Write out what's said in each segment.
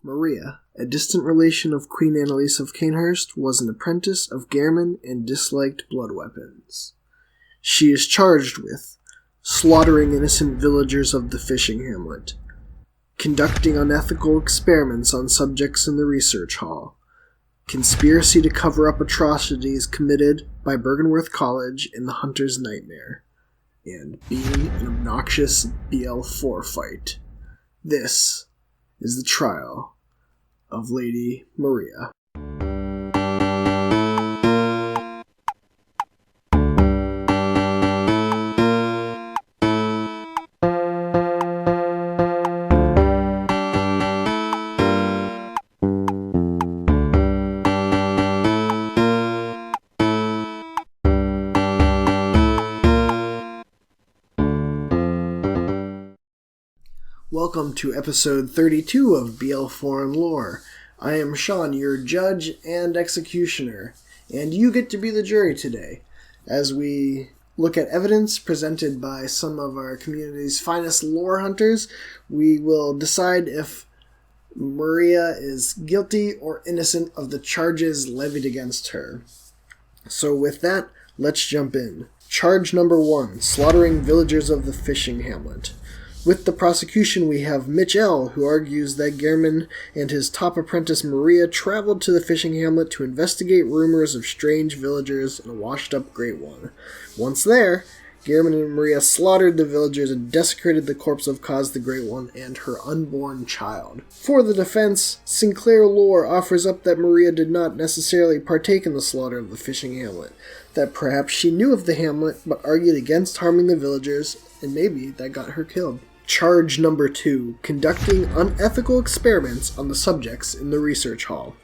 Maria, a distant relation of Queen Annalise of Cainhurst, was an apprentice of Gehrman and disliked blood weapons. She is charged with slaughtering innocent villagers of the fishing hamlet, conducting unethical experiments on subjects in the research hall, conspiracy to cover up atrocities committed by Byrgenwerth College in the Hunter's Nightmare, and being an obnoxious BL4 fight. This is the trial of Lady Maria. Welcome to episode 32 of BL4 Lore. I am Sean, your judge and executioner, and you get to be the jury today, as we look at evidence presented by some of our community's finest lore hunters. We will decide if Maria is guilty or innocent of the charges levied against her. So with that, let's jump in. Charge number 1, slaughtering villagers of the fishing hamlet. With the prosecution, we have Mitch L., who argues that Gehrman and his top apprentice Maria traveled to the fishing hamlet to investigate rumors of strange villagers in a washed-up Great One. Once there, Gehrman and Maria slaughtered the villagers and desecrated the corpse of Kaz the Great One and her unborn child. For the defense, Sinclair Lore offers up that Maria did not necessarily partake in the slaughter of the fishing hamlet, that perhaps she knew of the hamlet but argued against harming the villagers, and maybe that got her killed. Charge number 2, conducting unethical experiments on the subjects in the research hall.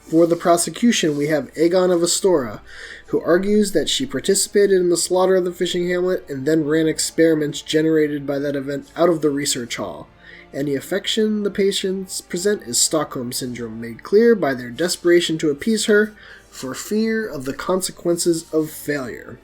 For the prosecution, we have Aegon of Astora, who argues that she participated in the slaughter of the fishing hamlet and then ran experiments generated by that event out of the research hall. Any affection the patients present is Stockholm Syndrome, made clear by their desperation to appease her for fear of the consequences of failure.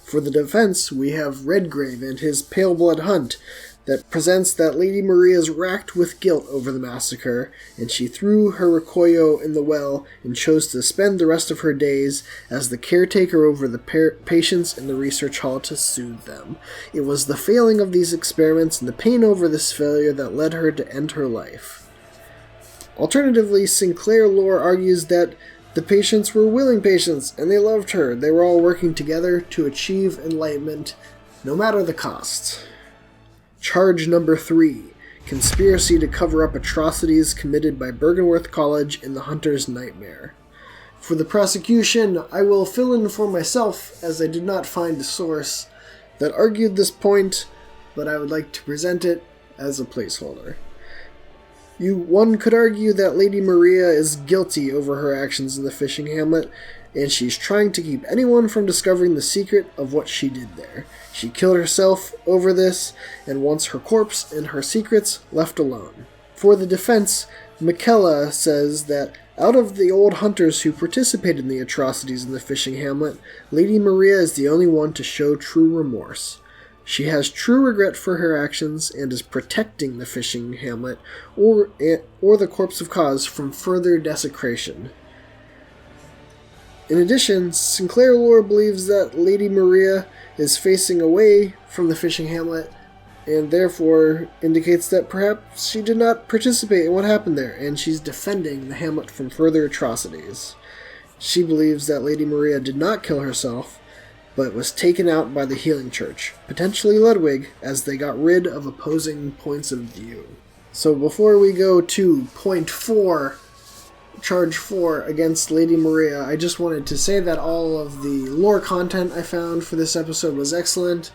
For the defense, we have Redgrave and his Pale Blood Hunt that presents that Lady Maria is racked with guilt over the massacre, and she threw her Recollo in the well and chose to spend the rest of her days as the caretaker over the patients in the research hall to soothe them. It was the failing of these experiments and the pain over this failure that led her to end her life. Alternatively, Sinclair Lore argues that the patients were willing patients, and they loved her. They were all working together to achieve enlightenment, no matter the cost. Charge number 3, conspiracy to cover up atrocities committed by Byrgenwerth College in the Hunter's Nightmare. For the prosecution, I will fill in for myself, as I did not find a source that argued this point, but I would like to present it as a placeholder. One could argue that Lady Maria is guilty over her actions in the fishing hamlet, and she's trying to keep anyone from discovering the secret of what she did there. She killed herself over this, and wants her corpse and her secrets left alone. For the defense, McKella says that out of the old hunters who participated in the atrocities in the fishing hamlet, Lady Maria is the only one to show true remorse. She has true regret for her actions and is protecting the fishing hamlet or the corpse of Kaz from further desecration. In addition, Sinclair Lore believes that Lady Maria is facing away from the fishing hamlet and therefore indicates that perhaps she did not participate in what happened there, and she's defending the hamlet from further atrocities. She believes that Lady Maria did not kill herself, but was taken out by the Healing Church, potentially Ludwig, as they got rid of opposing points of view. So before we go to point 4, charge 4 against Lady Maria, I just wanted to say that all of the lore content I found for this episode was excellent,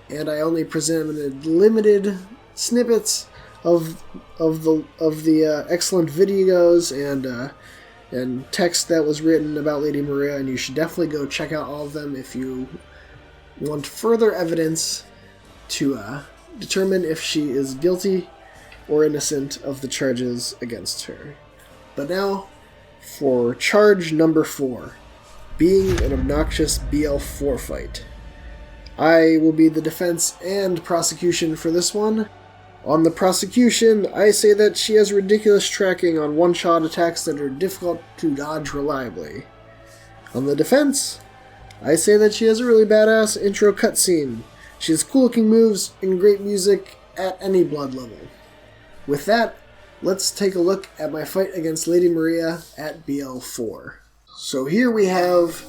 and I only presented limited snippets of the excellent videos and text that was written about Lady Maria, and you should definitely go check out all of them if you want further evidence to determine if she is guilty or innocent of the charges against her. But now, for charge number 4, being an obnoxious BL4 fight. I will be the defense and prosecution for this one. On the prosecution, I say that she has ridiculous tracking on one-shot attacks that are difficult to dodge reliably. On the defense, I say that she has a really badass intro cutscene. She has cool-looking moves and great music at any blood level. With that, let's take a look at my fight against Lady Maria at BL4. So here we have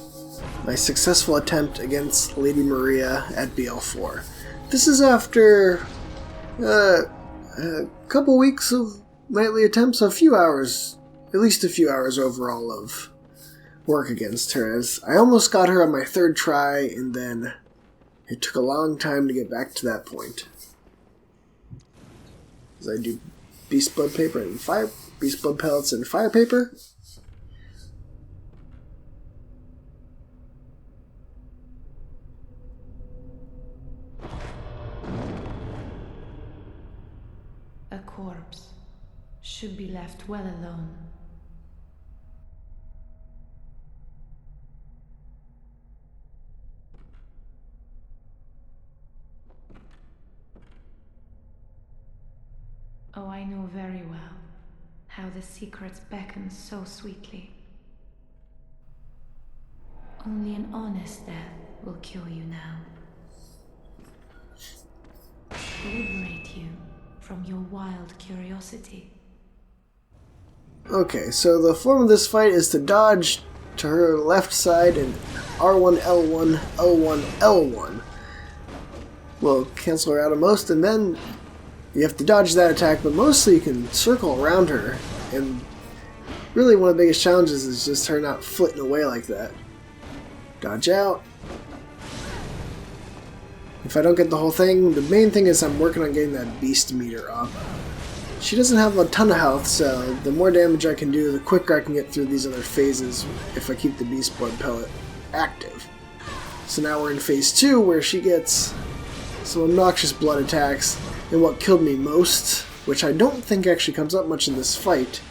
my successful attempt against Lady Maria at BL4. This is after a couple weeks of nightly attempts, a few hours, at least a few hours overall of work against her, as I almost got her on my third try, and then it took a long time to get back to that point. As I do beast blood paper and beast blood pellets and fire paper. A corpse should be left well alone. Oh, I know very well how the secrets beckon so sweetly. Only an honest death will kill you now. Liberate you from your wild curiosity. Okay, so the form of this fight is to dodge to her left side and R1, L1, L1, L1 will cancel her out of most, and then you have to dodge that attack, but mostly you can circle around her, and really one of the biggest challenges is just her not flitting away like that. Dodge out. If I don't get the whole thing, the main thing is I'm working on getting that beast meter up. She doesn't have a ton of health, so the more damage I can do, the quicker I can get through these other phases if I keep the beast blood pellet active. So now we're in phase 2, where she gets some obnoxious blood attacks, and what killed me most, which I don't think actually comes up much in this fight,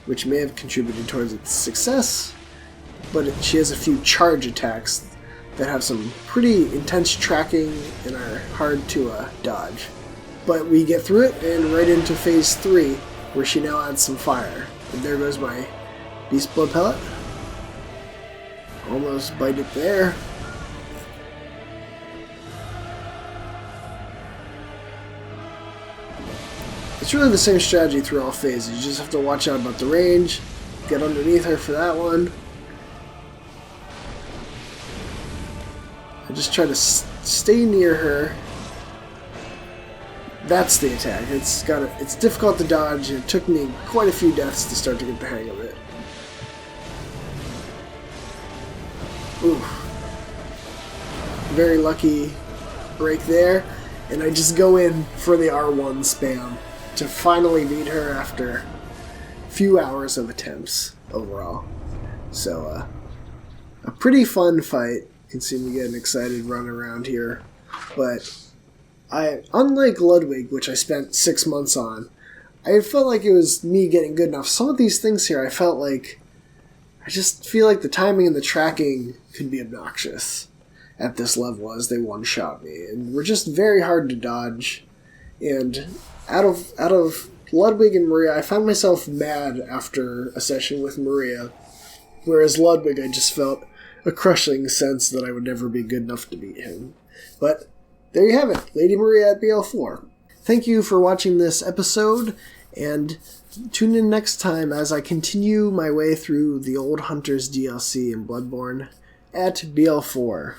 which may have contributed towards its success, but she has a few charge attacks that have some pretty intense tracking and are hard to dodge. But we get through it and right into phase 3, where she now adds some fire. And there goes my beast blood pellet. Almost bite it there. It's really the same strategy through all phases. You just have to watch out about the range, get underneath her for that one. I just try to stay near her. That's the attack. It's difficult to dodge, and it took me quite a few deaths to start to get the hang of it. Ooh. Very lucky break there, and I just go in for the R1 spam to finally beat her after a few hours of attempts overall. So, a pretty fun fight. You can see me getting excited running around here. But unlike Ludwig, which I spent 6 months on, I felt like it was me getting good enough. Some of these things here, I just feel like the timing and the tracking could be obnoxious at this level as they one-shot me. And were just very hard to dodge. And out of Ludwig and Maria, I found myself mad after a session with Maria, whereas Ludwig, I just felt a crushing sense that I would never be good enough to beat him. But there you have it, Lady Maria at BL4. Thank you for watching this episode, and tune in next time as I continue my way through the Old Hunters DLC in Bloodborne at BL4.